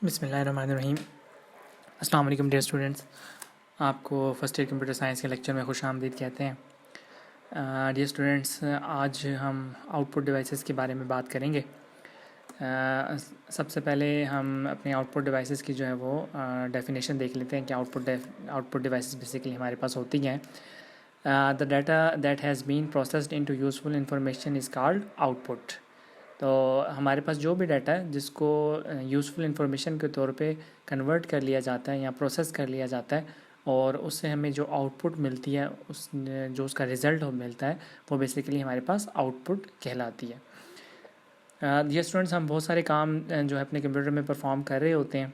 बिस्मिल्लाहिर्रहमानिर्रहीम। अस्सलाम वालेकुम डियर स्टूडेंट्स। आपको फ़र्स्ट ईयर कंप्यूटर साइंस के लेक्चर में खुश आमदीद कहते हैं। डियर स्टूडेंट्स, आज हम आउटपुट डिवाइसेस के बारे में बात करेंगे। सबसे पहले हम अपने आउटपुट डिवाइसेस की जो है वो डेफिनेशन देख लेते हैं कि आउटपुट डिवाइसेस बेसिकली हमारे पास होती हैं। The data that has been processed into useful information is called output. तो हमारे पास जो भी डाटा है जिसको यूज़फुल इंफॉर्मेशन के तौर पे कन्वर्ट कर लिया जाता है या प्रोसेस कर लिया जाता है और उससे हमें जो आउटपुट मिलती है जो उसका रिज़ल्ट मिलता है वो बेसिकली हमारे पास आउटपुट कहलाती है। ये स्टूडेंट्स, हम बहुत सारे काम जो है अपने कंप्यूटर में परफॉर्म कर रहे होते हैं।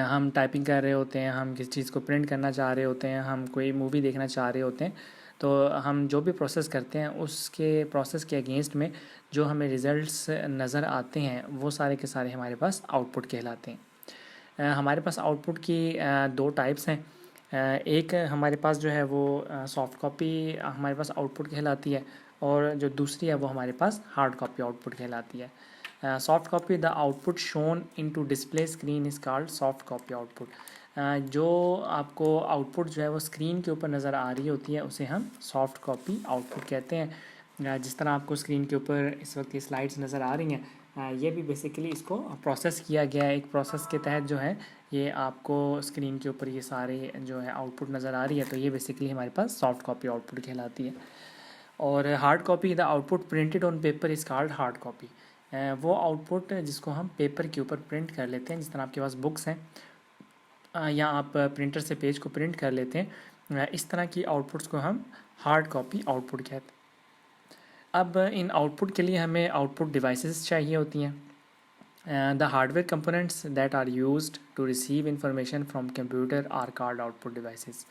हम टाइपिंग कर रहे होते हैं, हम किसी चीज़ को प्रिंट करना चाह रहे होते हैं, हम कोई मूवी देखना चाह रहे होते हैं। तो हम जो भी प्रोसेस करते हैं उसके प्रोसेस के अगेंस्ट में जो हमें रिज़ल्ट्स नज़र आते हैं वो सारे के सारे हमारे पास आउटपुट कहलाते हैं। हमारे पास आउटपुट की दो टाइप्स हैं। एक हमारे पास जो है वो सॉफ्ट कॉपी हमारे पास आउटपुट कहलाती है और जो दूसरी है वो हमारे पास हार्ड कॉपी आउटपुट कहलाती है। Soft copy the output shown into display screen is called soft copy output. जो आपको आउटपुट जो है वो स्क्रीन के ऊपर नज़र आ रही होती है उसे हम सॉफ्ट कॉपी आउटपुट कहते हैं। जिस तरह आपको स्क्रीन के ऊपर इस वक्त ये स्लाइड्स नज़र आ रही हैं, ये भी बेसिकली इसको प्रोसेस किया गया है। एक प्रोसेस के तहत जो है ये आपको स्क्रीन के ऊपर ये सारे जो है आउटपुट नज़र आ रही है, तो ये बेसिकली हमारे पास सॉफ्ट कॉपी आउटपुट कहलाती है। और hard copy the output printed on paper is called hard copy. वो आउटपुट जिसको हम पेपर के ऊपर प्रिंट कर लेते हैं, जिस तरह आपके पास बुक्स हैं या आप प्रिंटर से पेज को प्रिंट कर लेते हैं, इस तरह की आउटपुट्स को हम हार्ड कॉपी आउटपुट कहते हैं। अब इन आउटपुट के लिए हमें आउटपुट डिवाइसेस चाहिए होती हैं। The hardware components that are used to receive information from computer are called output devices.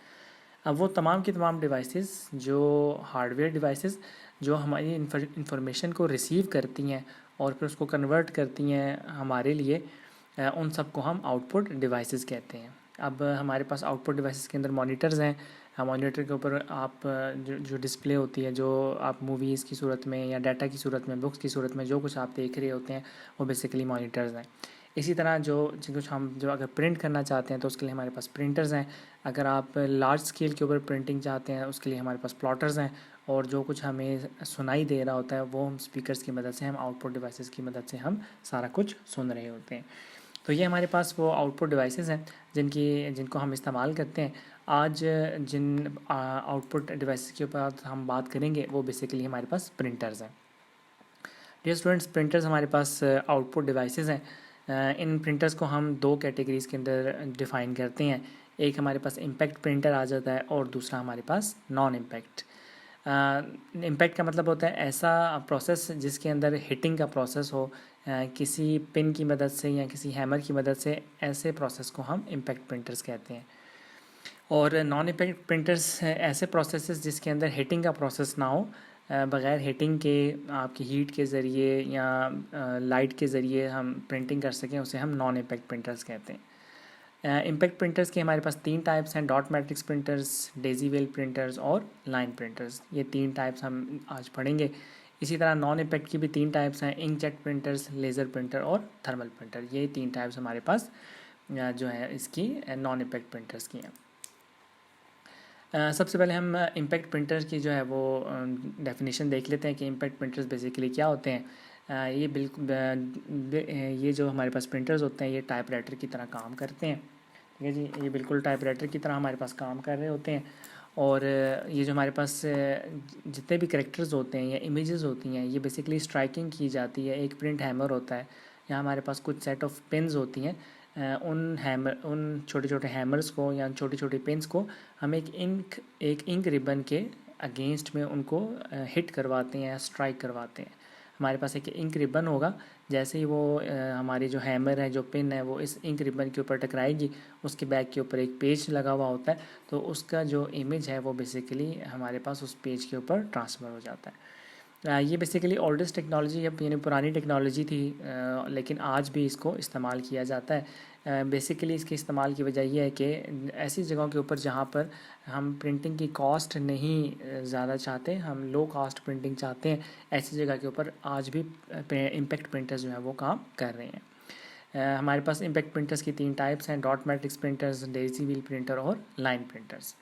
अब वो तमाम की तमाम डिवाइसेस जो हार्डवेयर डिवाइसेस जो हमारी इंफॉर्मेशन को रिसीव करती हैं और फिर उसको कन्वर्ट करती हैं हमारे लिए, उन सब को हम आउटपुट डिवाइसेस कहते हैं। अब हमारे पास आउटपुट डिवाइसेस के अंदर मॉनिटर्स हैं। मॉनिटर के ऊपर आप जो डिस्प्ले होती है, जो आप मूवीज़ की सूरत में या डाटा की सूरत में, बुक्स की सूरत में जो कुछ आप देख रहे होते हैं वो बेसिकली मॉनिटर्स हैं। इसी तरह जो कुछ हम जो अगर प्रिंट करना चाहते हैं तो उसके लिए हमारे पास प्रिंटर्स हैं। अगर आप लार्ज स्केल के ऊपर प्रिंटिंग चाहते हैं उसके लिए हमारे पास प्लॉटर्स हैं। और जो कुछ हमें सुनाई दे रहा होता है वो हम स्पीकर्स की मदद से, हम आउटपुट डिवाइसेस की मदद से हम सारा कुछ सुन रहे होते हैं। तो ये हमारे पास वो आउटपुट डिवाइसेस हैं जिनको हम इस्तेमाल करते हैं। आज जिन आउटपुट डिवाइसेस के ऊपर हम बात करेंगे वो बेसिकली हमारे पास प्रिंटर्स हैं। डियर स्टूडेंट्स, प्रिंटर्स हमारे पास आउटपुट डिवाइसेस हैं। इन प्रिंटर्स को हम दो कैटेगरीज़ के अंदर डिफ़ाइन करते हैं। एक हमारे पास इम्पैक्ट प्रिंटर आ जाता है और दूसरा हमारे पास नॉन इम्पैक्ट। इम्पैक्ट का मतलब होता है ऐसा प्रोसेस जिसके अंदर हिटिंग का प्रोसेस हो, किसी पिन की मदद से या किसी हैमर की मदद से, ऐसे प्रोसेस को हम इम्पैक्ट प्रिंटर्स कहते हैं। और नॉन इम्पैक्ट प्रिंटर्स ऐसे प्रोसेसेस जिसके अंदर हीटिंग का प्रोसेस ना हो, बग़ैर हीटिंग के आपकी हीट के ज़रिए या लाइट के ज़रिए हम प्रिंटिंग कर सकें, उसे हम नॉन इम्पैक्ट प्रिंटर्स कहते हैं। इम्पैक्ट प्रिंटर्स के हमारे पास तीन टाइप्स हैं: dot matrix printers, Daisy well printers और लाइन प्रिंटर्स। ये तीन टाइप्स हम आज पढ़ेंगे। इसी तरह नॉन इम्पैक्ट की भी तीन टाइप्स हैं: इंकजेट प्रिंटर्स, लेज़र प्रिंटर और थर्मल प्रिंटर। ये तीन टाइप्स हमारे पास जो है इसकी नॉन इम्पैक्ट प्रिंटर्स की हैं। सबसे पहले हम इम्पैक्ट प्रिंटर्स की जो है वो डेफिनेशन देख लेते हैं कि इम्पैक्ट प्रिंटर्स बेसिकली क्या होते हैं। ये बिल्कुल ये जो हमारे पास प्रिंटर्स होते हैं ये टाइपराइटर की तरह काम करते हैं। ठीक है जी, ये बिल्कुल टाइपराइटर की तरह हमारे पास काम कर रहे होते हैं। और ये जो हमारे पास जितने भी करेक्टर्स होते हैं या इमेजेस होती हैं, ये बेसिकली स्ट्राइकिंग की जाती है। एक प्रिंट हैमर होता है या हमारे पास कुछ सेट ऑफ पिन्स होती हैं। उन छोटे छोटे हैमर्स को या छोटी छोटी पिन्स को हम एक इंक रिबन के अगेंस्ट में उनको हिट करवाते हैं या स्ट्राइक करवाते हैं। हमारे पास एक इंक रिबन होगा, जैसे ही वो हमारी जो हैमर है, जो पिन है, वो इस इंक रिबन के ऊपर टकराएगी, उसके बैक के ऊपर एक पेज लगा हुआ होता है, तो उसका जो इमेज है वो बेसिकली हमारे पास उस पेज के ऊपर ट्रांसफ़र हो जाता है। ये बेसिकली ओल्डेस्ट टेक्नोलॉजी है, यानी पुरानी टेक्नोलॉजी थी, लेकिन आज भी इसको इस्तेमाल किया जाता है। बेसिकली इसके इस्तेमाल की वजह यह है कि ऐसी जगहों के ऊपर जहाँ पर हम प्रिंटिंग की कॉस्ट नहीं ज़्यादा चाहते, हम लो कॉस्ट प्रिंटिंग चाहते हैं, ऐसी जगह के ऊपर आज भी इम्पैक्ट प्रिंटर्स जो है वो काम कर रहे हैं। हमारे पास इम्पैक्ट प्रिंटर्स की 3 टाइप्स हैं, dot matrix printers, Daisy wheel printer और लाइन प्रिंटर्स।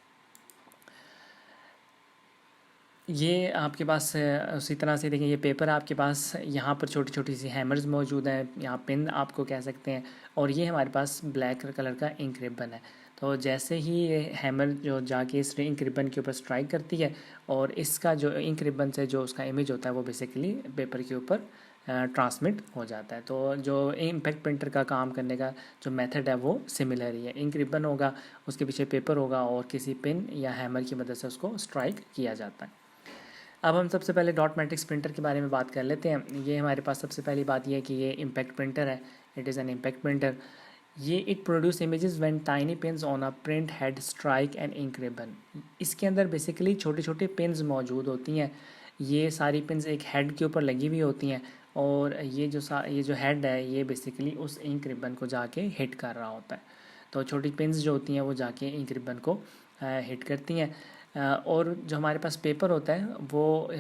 ये आपके पास उसी तरह से देखें, ये पेपर आपके पास, यहाँ पर छोटी छोटी सी हैमर्स मौजूद हैं, यहाँ पिन आपको कह सकते हैं, और ये हमारे पास ब्लैक कलर का इंक रिबन है। तो जैसे ही ये हैमर जो जाके इस इंक रिबन के ऊपर स्ट्राइक करती है, और इसका जो इंक रिबन से जो उसका इमेज होता है वो बेसिकली पेपर के ऊपर ट्रांसमिट हो जाता है। तो जो इम्पैक्ट प्रिंटर का काम करने का जो मेथड है वो सिमिलर ही है। इंक रिबन होगा, उसके पीछे पेपर होगा, और किसी पिन या हैमर की मदद से उसको स्ट्राइक किया जाता है। अब हम सबसे पहले डॉट मैट्रिक्स प्रिंटर के बारे में बात कर लेते हैं। ये हमारे पास सबसे पहली बात यह है कि ये इम्पैक्ट प्रिंटर है। It is an impact printer. ये it produce images when tiny pins on a print head strike and ink ribbon. इसके अंदर बेसिकली छोटे छोटे पिन्स मौजूद होती हैं। ये सारी पिन्स एक हेड के ऊपर लगी हुई होती हैं, और ये जो हेड है ये बेसिकली उस इंक रिबन को जाके हिट कर रहा होता है। तो छोटी पिन्स जो होती हैं वो जाके इंक रिबन को हिट करती हैं। और जो हमारे पास पेपर होता है वो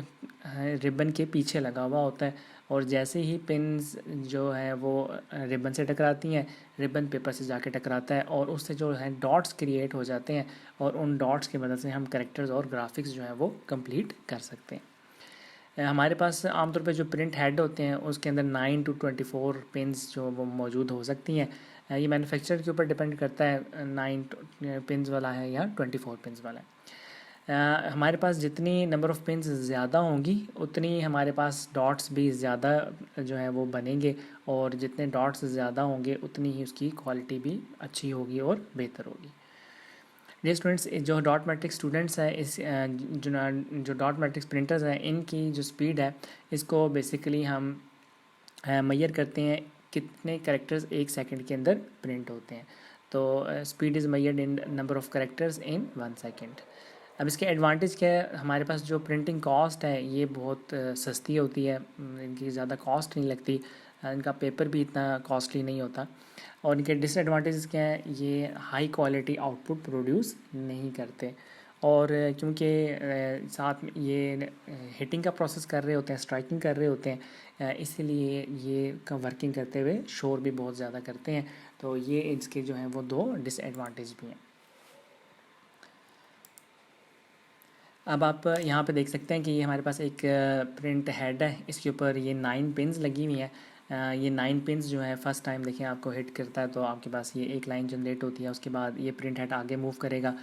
रिबन के पीछे लगा हुआ होता है, और जैसे ही पिन्स जो है वो रिबन से टकराती हैं, रिबन पेपर से जाके टकराता है, और उससे जो है डॉट्स क्रिएट हो जाते हैं, और उन डॉट्स की मदद से हम कैरेक्टर्स और ग्राफिक्स जो है वो कंप्लीट कर सकते हैं। हमारे पास आमतौर पे जो प्रिंट हेड होते हैं उसके अंदर 9 to 24 पिन्स जो वो मौजूद हो सकती हैं। ये मैन्युफैक्चरर के ऊपर डिपेंड करता है 9 पिन्स वाला है या 24 पिन्स वाला है। हमारे पास जितनी नंबर ऑफ़ पिन्स ज़्यादा होंगी उतनी हमारे पास डॉट्स भी ज़्यादा जो है वो बनेंगे, और जितने डॉट्स ज़्यादा होंगे उतनी ही उसकी क्वालिटी भी अच्छी होगी और बेहतर होगी। ये स्टूडेंट्स, जो डॉट मैट्रिक्स स्टूडेंट्स हैं, जो डॉट मैट्रिक्स प्रिंटर्स हैं, इनकी जो स्पीड है इसको बेसिकली हम मेजर करते हैं कितने कैरेक्टर्स 1 सेकंड के अंदर प्रिंट होते हैं। तो speed is measured in number of characters in 1 second. अब इसके एडवांटेज क्या है, हमारे पास जो प्रिंटिंग कॉस्ट है ये बहुत सस्ती होती है, इनकी ज़्यादा कॉस्ट नहीं लगती, इनका पेपर भी इतना कॉस्टली नहीं होता। और इनके डिसएडवांटेजेस क्या हैं, ये हाई क्वालिटी आउटपुट प्रोड्यूस नहीं करते, और क्योंकि साथ में ये हिटिंग का प्रोसेस कर रहे होते हैं, स्ट्राइकिंग कर रहे होते हैं, इसीलिए ये का वर्किंग करते हुए शोर भी बहुत ज़्यादा करते हैं। तो ये इसके जो हैं वो 2 डिसएडवांटेज भी हैं। अब आप यहाँ पे देख सकते हैं कि ये हमारे पास एक प्रिंट हेड है, इसके ऊपर ये 9 पिन्स लगी हुई हैं। ये 9 पिन्स जो है फर्स्ट टाइम देखें आपको हिट करता है तो आपके पास ये एक लाइन जनरेट होती है, उसके बाद ये प्रिंट हेड आगे मूव करेगा।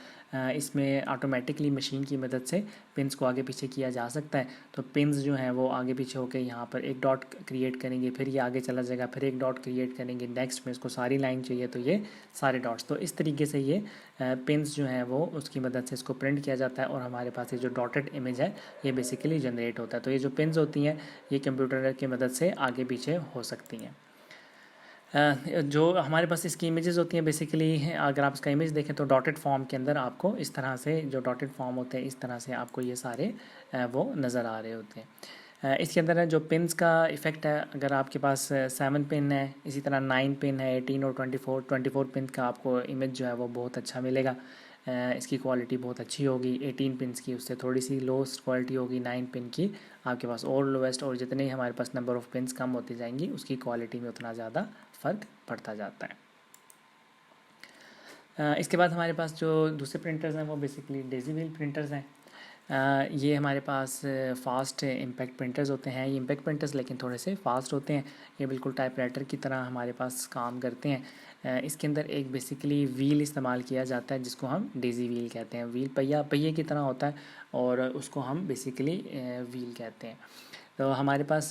इसमें ऑटोमेटिकली मशीन की मदद से पिन्स को आगे पीछे किया जा सकता है। तो पिन्स जो हैं वो आगे पीछे होकर यहाँ पर एक डॉट क्रिएट करेंगे, फिर ये आगे चला जाएगा, फिर एक डॉट क्रिएट करेंगे, नेक्स्ट में इसको सारी लाइन चाहिए तो ये सारे डॉट्स। तो इस तरीके से ये पिन्स जो हैं वो उसकी मदद से इसको प्रिंट किया जाता है, और हमारे पास ये जो डॉटेड इमेज है ये बेसिकली जनरेट होता है। तो ये जो पिन्स होती हैं ये कंप्यूटर की मदद से आगे पीछे हो सकती हैं। जो हमारे पास इसकी इमेजेस होती हैं बेसिकली, अगर आप इसका इमेज देखें तो डॉटेड फॉर्म के अंदर आपको इस तरह से, जो डॉटेड फॉर्म होते हैं इस तरह से आपको ये सारे वो नज़र आ रहे होते हैं। इसके अंदर जो पिन्स का इफ़ेक्ट है, अगर आपके पास 7 पिन है, इसी तरह 9 पिन है, 18 और 24 पिन का आपको इमेज जो है वो बहुत अच्छा मिलेगा। इसकी क्वालिटी बहुत अच्छी होगी। 18 पिन्स की उससे थोड़ी सी लोएस्ट क्वालिटी होगी, 9 पिन की आपके पास और लोएस्ट, और जितने ही हमारे पास नंबर ऑफ़ पिन्स कम होती जाएंगी उसकी क्वालिटी में उतना ज़्यादा फ़र्क पड़ता जाता है। इसके बाद हमारे पास जो दूसरे प्रिंटर्स हैं वो बेसिकली डेजी व्हील प्रिंटर्स हैं। ये हमारे पास फास्ट इम्पैक्ट प्रिंटर्स होते हैं। ये इम्पैक्ट प्रिंटर्स लेकिन थोड़े से फास्ट होते हैं, ये बिल्कुल टाइपराइटर की तरह हमारे पास काम करते हैं। इसके अंदर एक बेसिकली व्हील इस्तेमाल किया जाता है जिसको हम डेजी व्हील कहते हैं। व्हील पहिए की तरह होता है, और उसको हम बेसिकली व्हील कहते हैं। तो हमारे पास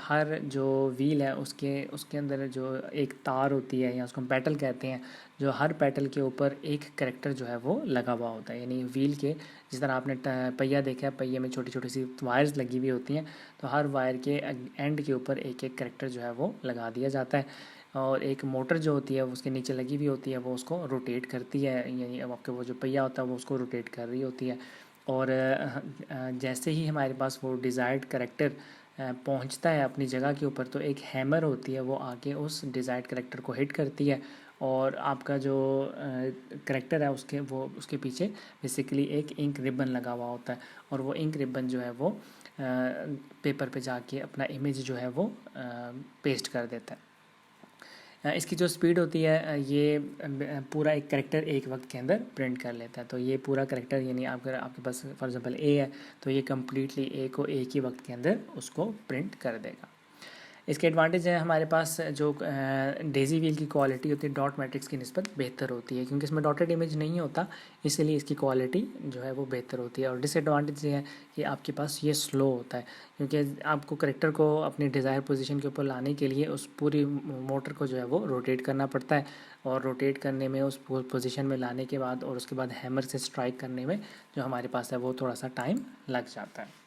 हर जो व्हील है उसके अंदर जो एक तार होती है, या उसको हम पेटल कहते हैं, जो हर पेटल के ऊपर एक कैरेक्टर जो है वो लगा हुआ होता है। यानी व्हील के, जिस तरह आपने पहिया देखा है, पहिए में छोटी छोटी सी वायर्स लगी हुई होती हैं, तो हर वायर के एंड के ऊपर एक एक कैरेक्टर जो है वो लगा दिया जाता है, और एक मोटर जो होती है उसके नीचे लगी हुई होती है, वो उसको रोटेट करती है। यानी अब आपके वो जो पहिया होता है वो उसको रोटेट कर रही होती है, और जैसे ही हमारे पास वो डिज़ायर्ड कैरेक्टर पहुंचता है अपनी जगह के ऊपर, तो एक हैमर होती है वो आके उस डिज़ायर्ड कैरेक्टर को हिट करती है, और आपका जो कैरेक्टर है उसके पीछे बेसिकली एक इंक रिबन लगा हुआ होता है, और वो इंक रिबन जो है वो पेपर पे जाके अपना इमेज जो है वो पेस्ट कर देता है। इसकी जो स्पीड होती है ये पूरा एक करेक्टर एक वक्त के अंदर प्रिंट कर लेता है। तो ये पूरा करेक्टर यानी अगर आपके पास फॉर एग्जांपल ए है तो ये कम्प्लीटली ए को एक ही वक्त के अंदर उसको प्रिंट कर देगा। इसके एडवांटेज है हमारे पास जो डेजी व्हील की क्वालिटी होती है डॉट मैट्रिक्स की निस्बत बेहतर होती है, क्योंकि इसमें डॉटेड इमेज नहीं होता, इसलिए इसकी क्वालिटी जो है वो बेहतर होती है। और डिसएडवांटेज ये है कि आपके पास ये स्लो होता है, क्योंकि आपको करेक्टर को अपनी डिज़ायर पोजीशन के ऊपर लाने के लिए उस पूरी मोटर को जो है वो रोटेट करना पड़ता है, और रोटेट करने में उस पोजीशन में लाने के बाद और उसके बाद हैमर से स्ट्राइक करने में जो हमारे पास है वो थोड़ा सा टाइम लग जाता है।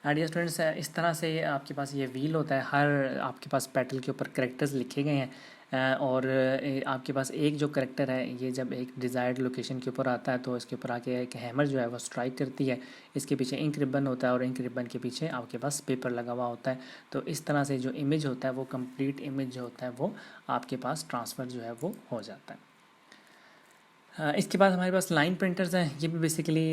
डियर स्टूडेंट्स, इस तरह से आपके पास ये व्हील होता है, हर आपके पास पेटल के ऊपर करेक्टर्स लिखे गए हैं, और आपके पास एक जो करेक्टर है ये जब एक डिज़ायर्ड लोकेशन के ऊपर आता है तो इसके ऊपर आके एक हैमर जो है वो स्ट्राइक करती है। इसके पीछे इंक रिबन होता है और इंक रिबन के पीछे आपके पास पेपर लगा हुआ होता है। तो इस तरह से जो इमेज होता है वो कंप्लीट इमेज जो होता है वो आपके पास ट्रांसफ़र जो है वो हो जाता है। इसके बाद हमारे पास लाइन प्रिंटर्स हैं, ये भी बेसिकली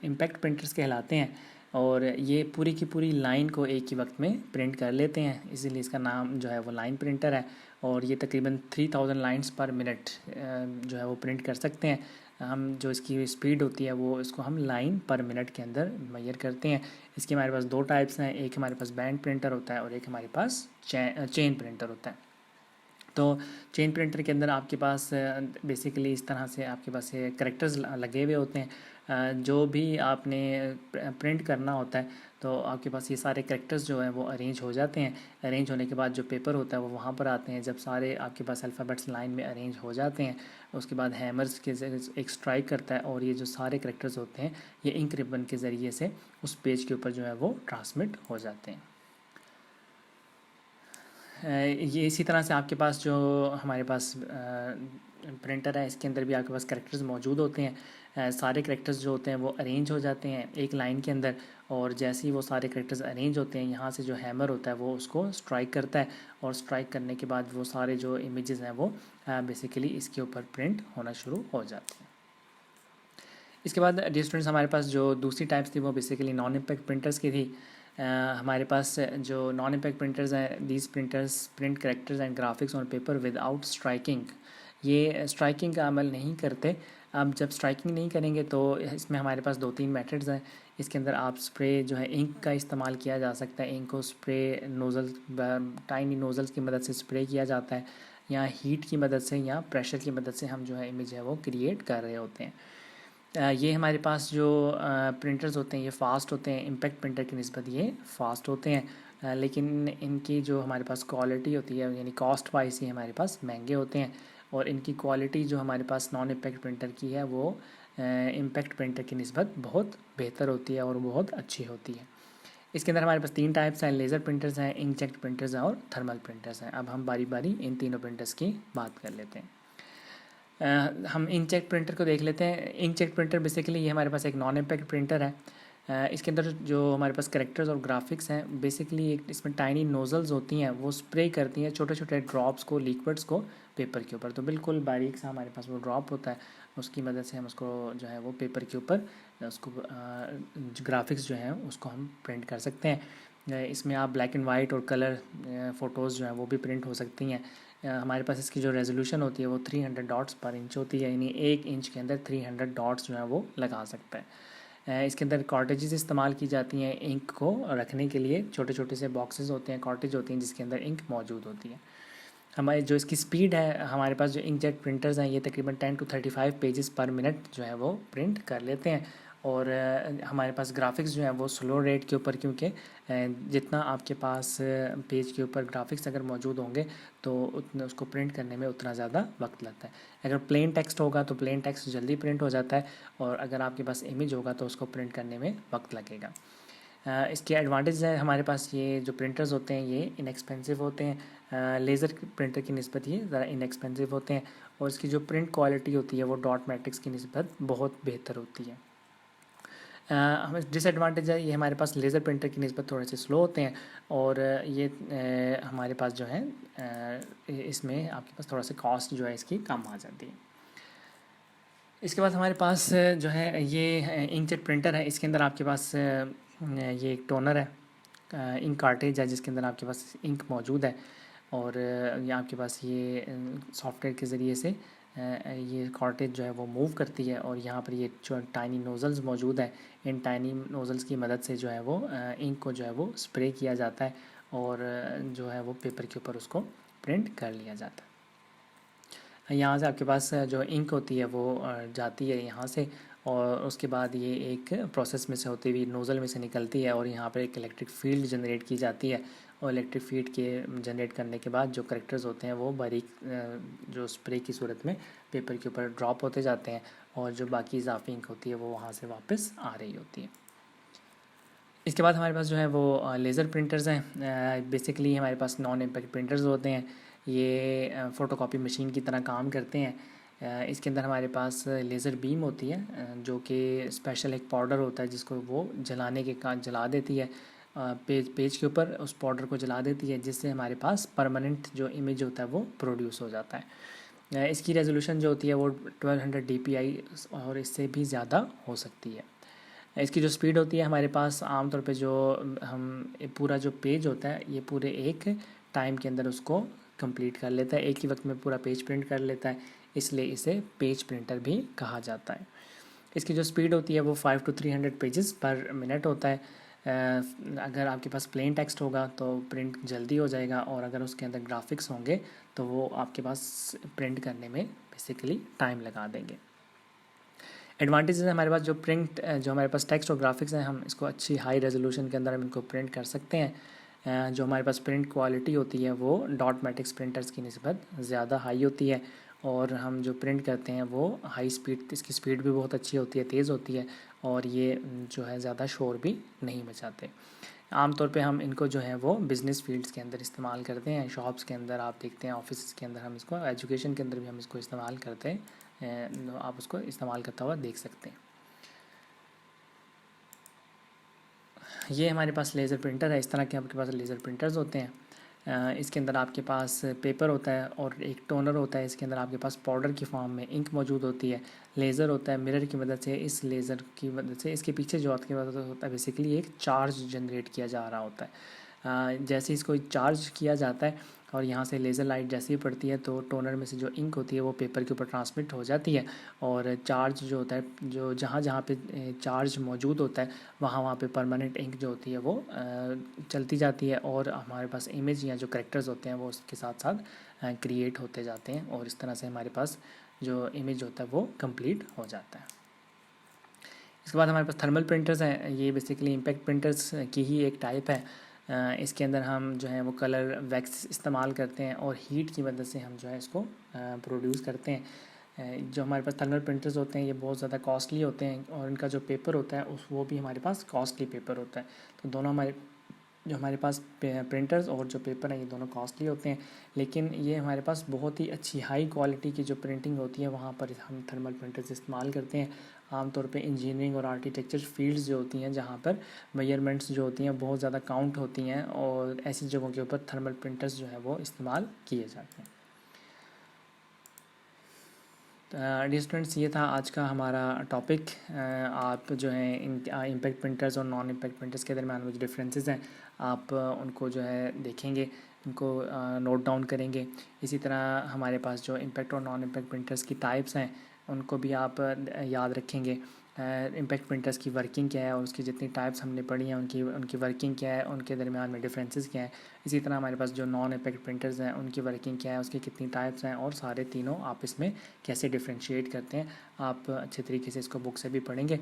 इम्पैक्ट प्रिंटर्स कहलाते हैं, और ये पूरी की पूरी लाइन को एक ही वक्त में प्रिंट कर लेते हैं, इसीलिए इसका नाम जो है वो लाइन प्रिंटर है। और ये तकरीबन 3000 लाइंस पर मिनट जो है वो प्रिंट कर सकते हैं। हम जो इसकी स्पीड होती है वो इसको हम लाइन पर मिनट के अंदर मेजर करते हैं। इसके हमारे पास दो टाइप्स हैं, एक हमारे पास बैंड प्रिंटर होता है और एक हमारे पास चेन प्रिंटर होता है। तो चेन प्रिंटर के अंदर आपके पास बेसिकली इस तरह से आपके पास ये करेक्टर्स लगे हुए होते हैं। जो भी आपने प्रिंट करना होता है तो आपके पास ये सारे करेक्टर्स जो हैं वो अरेंज हो जाते हैं। अरेंज होने के बाद जो पेपर होता है वो वहाँ पर आते हैं। जब सारे आपके पास अल्फ़ाबेट्स लाइन में अरेंज हो जाते हैं उसके बाद हैमर्स के एक स्ट्राइक करता है और ये जो सारे करेक्टर्स होते हैं ये इंक रिबन के ज़रिए से उस पेज के ऊपर जो है वो ट्रांसमिट हो जाते हैं। ये इसी तरह से आपके पास जो हमारे पास प्रिंटर है इसके अंदर भी आपके पास करेक्टर्स मौजूद होते हैं। सारे करेक्टर्स जो होते हैं वो अरेंज हो जाते हैं एक लाइन के अंदर, और जैसे ही वो सारे करेक्टर्स अरेंज होते हैं यहाँ से जो हैमर होता है वो उसको स्ट्राइक करता है, और स्ट्राइक करने के बाद वो सारे जो इमेजेस हैं वो बेसिकली इसके ऊपर प्रिंट होना शुरू हो जाते हैं। इसके बाद डियर स्टूडेंट्स हमारे पास जो दूसरी टाइप्स थी वो बेसिकली नॉन इम्पैक्ट प्रिंटर्स की थी। हमारे पास जो नॉन इम्पैक्ट प्रिंटर्स हैं these printers print characters and graphics on paper without striking. ये स्ट्राइकिंग का अमल नहीं करते। अब जब स्ट्राइकिंग नहीं करेंगे तो इसमें हमारे पास 2-3 मेथड्स हैं। इसके अंदर आप स्प्रे जो है इंक का इस्तेमाल किया जा सकता है। इंक को स्प्रे नोज़ल टाइनी नोज़ल्स की मदद से स्प्रे किया जाता है, या हीट की मदद से या प्रेशर की मदद से हम जो है इमेज है वो क्रिएट कर रहे होते हैं। ये हमारे पास जो प्रिंटर्स होते हैं ये फ़ास्ट होते हैं, इम्पैक्ट प्रिंटर की निस्बत ये फ़ास्ट होते हैं, लेकिन इनकी जो हमारे पास क्वालिटी होती है यानी कॉस्ट वाइज ही हमारे पास महंगे होते हैं, और इनकी क्वालिटी जो हमारे पास नॉन इम्पैक्ट प्रिंटर की है वो इम्पैक्ट प्रिंटर की निस्बत बहुत बेहतर होती है और बहुत अच्छी होती है। इसके अंदर हमारे पास 3 टाइप्स हैं, लेज़र प्रिंटर्स हैं, इंकजेट प्रिंटर्स हैं और थर्मल प्रिंटर्स हैं। अब हम बारी बारी इन तीनों प्रिंटर्स की बात कर लेते हैं। हम इंकजेट प्रिंटर को देख लेते हैं। इंकजेट प्रिंटर बेसिकली ये हमारे पास एक नॉन इम्पैक्ट प्रिंटर है। इसके अंदर जो हमारे पास करेक्टर्स और ग्राफिक्स हैं बेसिकली एक इसमें टाइनी नोज़ल्स होती हैं, वो स्प्रे करती हैं छोटे छोटे ड्रॉप्स को, लिक्विड्स को पेपर के ऊपर। तो बिल्कुल बारीक सा हमारे पास वो ड्रॉप होता है, उसकी मदद से हम उसको जो है वो पेपर के ऊपर उसको ग्राफिक्स जो हैं उसको हम प्रिंट कर सकते हैं। इसमें आप ब्लैक एंड वाइट और कलर फ़ोटोज़ जो हैं वो भी प्रिंट हो सकती हैं। हमारे पास इसकी जो रेजोल्यूशन होती है वो 300 डॉट्स पर इंच होती है, यानी 1 इंच के अंदर 300 डॉट्स जो है वो लगा सकता है। इसके अंदर कॉर्टेजेस इस्तेमाल की जाती हैं इंक को रखने के लिए। छोटे छोटे से बॉक्सेस होते हैं, कॉर्टेज होती हैं जिसके अंदर इंक मौजूद होती है। हमारी जो इसकी स्पीड है, हमारे पास जो इंकजेट प्रिंटर्स हैं ये तकरीबन 10 to 35 पेजेस पर मिनट जो है वो प्रिंट कर लेते हैं। और हमारे पास ग्राफिक्स जो है वो स्लो रेट के ऊपर, क्योंकि जितना आपके पास पेज के ऊपर ग्राफिक्स अगर मौजूद होंगे तो उतना उसको प्रिंट करने में उतना ज़्यादा वक्त लगता है। अगर प्लेन टेक्स्ट होगा तो प्लेन टेक्स्ट जल्दी प्रिंट हो जाता है, और अगर आपके पास इमेज होगा तो उसको प्रिंट करने में वक्त लगेगा। इसके एडवांटेज है हमारे पास ये जो प्रिंटर्स होते हैं ये इनएक्सपेंसिव होते हैं। लेज़र प्रिंटर की निस्बत ये ज़रा इनएक्सपेंसिव होते हैं, और इसकी जो प्रिंट क्वालिटी होती है वो डॉट मैट्रिक्स की निस्बत बहुत बेहतर होती है। हमें डिसएडवांटेज है ये हमारे पास लेज़र प्रिंटर की निस्बत थोड़े से स्लो होते हैं, और ये हमारे पास जो है इसमें आपके पास थोड़ा सा कॉस्ट जो है इसकी कम आ जाती है। इसके बाद हमारे पास जो है ये इंकजेट प्रिंटर है। इसके अंदर आपके पास ये एक टोनर है, इंक कार्टेज है जिसके अंदर आपके पास इंक मौजूद है। और ये आपके पास ये सॉफ्टवेयर के ज़रिए से ये कार्टेज जो है वो मूव करती है, और यहाँ पर ये जो टाइनी नोज़ल्स मौजूद है, इन टाइनी नोज़ल्स की मदद से जो है वो इंक को जो है वो स्प्रे किया जाता है, और जो है वो पेपर के ऊपर उसको प्रिंट कर लिया जाता है। यहाँ से आपके पास जो इंक होती है वो जाती है यहाँ से, और उसके बाद ये एक प्रोसेस में से होती हुई नोज़ल में से निकलती है, और यहाँ पर एक इलेक्ट्रिक फील्ड जनरेट की जाती है, और इलेक्ट्रिक फील्ड के जनरेट करने के बाद जो करेक्टर्स होते हैं वो बारीक जो स्प्रे की सूरत में पेपर के ऊपर ड्रॉप होते जाते हैं, और जो बाकी इजाफी इंक होती है वो वहाँ से वापस आ रही होती है। इसके बाद हमारे पास जो है वो लेज़र प्रिंटर्स हैं। बेसिकली हमारे पास नॉन इम्पैक्ट प्रिंटर्स होते हैं, ये फ़ोटोकॉपी मशीन की तरह काम करते हैं। इसके अंदर हमारे पास लेज़र बीम होती है, जो कि स्पेशल एक पाउडर होता है जिसको वो जलाने के जला देती है, पेज के ऊपर उस पाउडर को जला देती है, जिससे हमारे पास परमानेंट जो इमेज होता है वो प्रोड्यूस हो जाता है। इसकी रेजोल्यूशन जो होती है वो 1200 dpi और इससे भी ज़्यादा हो सकती है। इसकी जो स्पीड होती है हमारे पास आमतौर पे जो हम पूरा जो पेज होता है ये पूरे एक टाइम के अंदर उसको कंप्लीट कर लेता है, एक ही वक्त में पूरा पेज प्रिंट कर लेता है, इसलिए इसे पेज प्रिंटर भी कहा जाता है। इसकी जो स्पीड होती है वो 5 to 300 पेजेस पर मिनट होता है। अगर आपके पास प्लेन टेक्स्ट होगा तो प्रिंट जल्दी हो जाएगा, और अगर उसके अंदर ग्राफिक्स होंगे तो वो आपके पास प्रिंट करने में बेसिकली टाइम लगा देंगे। एडवांटेजेस है हमारे पास जो हमारे पास टेक्स्ट और ग्राफिक्स हैं, हम इसको अच्छी हाई रेजोल्यूशन के अंदर हम इनको प्रिंट कर सकते हैं। जो हमारे पास प्रिंट क्वालिटी होती है वो डॉट मैट्रिक्स प्रिंटर्स की निस्बत ज़्यादा हाई होती है, और हम जो प्रिंट करते हैं वो हाई स्पीड, इसकी स्पीड भी बहुत अच्छी होती है, तेज़ होती है, और ये जो है ज़्यादा शोर भी नहीं मचाते। आमतौर पे हम इनको जो है वो बिज़नेस फील्ड्स के अंदर इस्तेमाल करते हैं, शॉप्स के अंदर आप देखते हैं, ऑफिस के अंदर हम इसको, एजुकेशन के अंदर भी हम इसको इस्तेमाल करते हैं, आप उसको इस्तेमाल करता हुआ देख सकते हैं। ये हमारे पास लेज़र प्रिंटर है, इस तरह के आपके पास लेज़र प्रिंटर्स होते हैं। इसके अंदर आपके पास पेपर होता है और एक टोनर होता है, इसके अंदर आपके पास पाउडर की फॉर्म में इंक मौजूद होती है, लेज़र होता है, मिरर की मदद से, इस लेज़र की मदद से इसके पीछे जो आपके पास होता है बेसिकली एक चार्ज जनरेट किया जा रहा होता है। जैसे इसको चार्ज किया जाता है और यहाँ से लेज़र लाइट जैसे ही पड़ती है तो टोनर में से जो इंक होती है वो पेपर के ऊपर ट्रांसमिट हो जाती है, और चार्ज जो होता है, जो जहाँ जहाँ पे चार्ज मौजूद होता है वहाँ वहाँ पे परमानेंट इंक जो होती है वो चलती जाती है, और हमारे पास इमेज या जो करेक्टर्स होते हैं वो उसके साथ साथ क्रिएट होते जाते हैं, और इस तरह से हमारे पास जो इमेज होता है वो कंप्लीट हो जाता है। इसके बाद हमारे पास थर्मल प्रिंटर्स हैं, ये बेसिकली इम्पैक्ट प्रिंटर्स की ही एक टाइप है। इसके अंदर हम जो है वो कलर वैक्स इस्तेमाल करते हैं, और हीट की मदद से हम जो है इसको प्रोड्यूस करते हैं। जो हमारे पास थर्मल प्रिंटर्स होते हैं ये बहुत ज़्यादा कॉस्टली होते हैं, और इनका जो पेपर होता है वो भी हमारे पास कॉस्टली पेपर होता है। तो दोनों हमारे पास प्रिंटर्स और जो पेपर हैं ये दोनों कॉस्टली होते हैं, लेकिन ये हमारे पास बहुत ही अच्छी हाई क्वालिटी की जो प्रिंटिंग होती है वहाँ पर हम थर्मल प्रिंटर्स इस्तेमाल करते हैं। आमतौर पे इंजीनियरिंग और आर्किटेक्चर फील्ड्स जो होती हैं जहाँ पर मेजरमेंट्स जो होती हैं बहुत ज़्यादा काउंट होती हैं, और ऐसी जगहों के ऊपर थर्मल प्रिंटर्स जो है वो इस्तेमाल किए जाते हैं। स्टूडेंट्स ये था आज का हमारा टॉपिक। आप जो है इम्पैक्ट प्रिंटर्स और नॉन इम्पैक्ट प्रिंटर्स के दरम्यान जो डिफरेंसेस हैं आप उनको जो है देखेंगे, उनको नोट डाउन करेंगे। इसी तरह हमारे पास जो इम्पैक्ट और नॉन इम्पैक्ट प्रिंटर्स की टाइप्स हैं उनको भी आप याद रखेंगे। इम्पैक्ट प्रिंटर्स की वर्किंग क्या है और उसकी जितनी टाइप्स हमने पढ़ी हैं उनकी उनकी वर्किंग क्या है, उनके दरमियान में डिफरेंसेस क्या है। इसी तरह हमारे पास जो नॉन इम्पैक्ट प्रिंटर्स हैं उनकी वर्किंग क्या है, उसकी कितनी टाइप्स हैं, और सारे तीनों आप इसमें कैसे डिफ्रेंशिएट करते हैं। आप अच्छे तरीके से इसको बुक से भी पढ़ेंगे।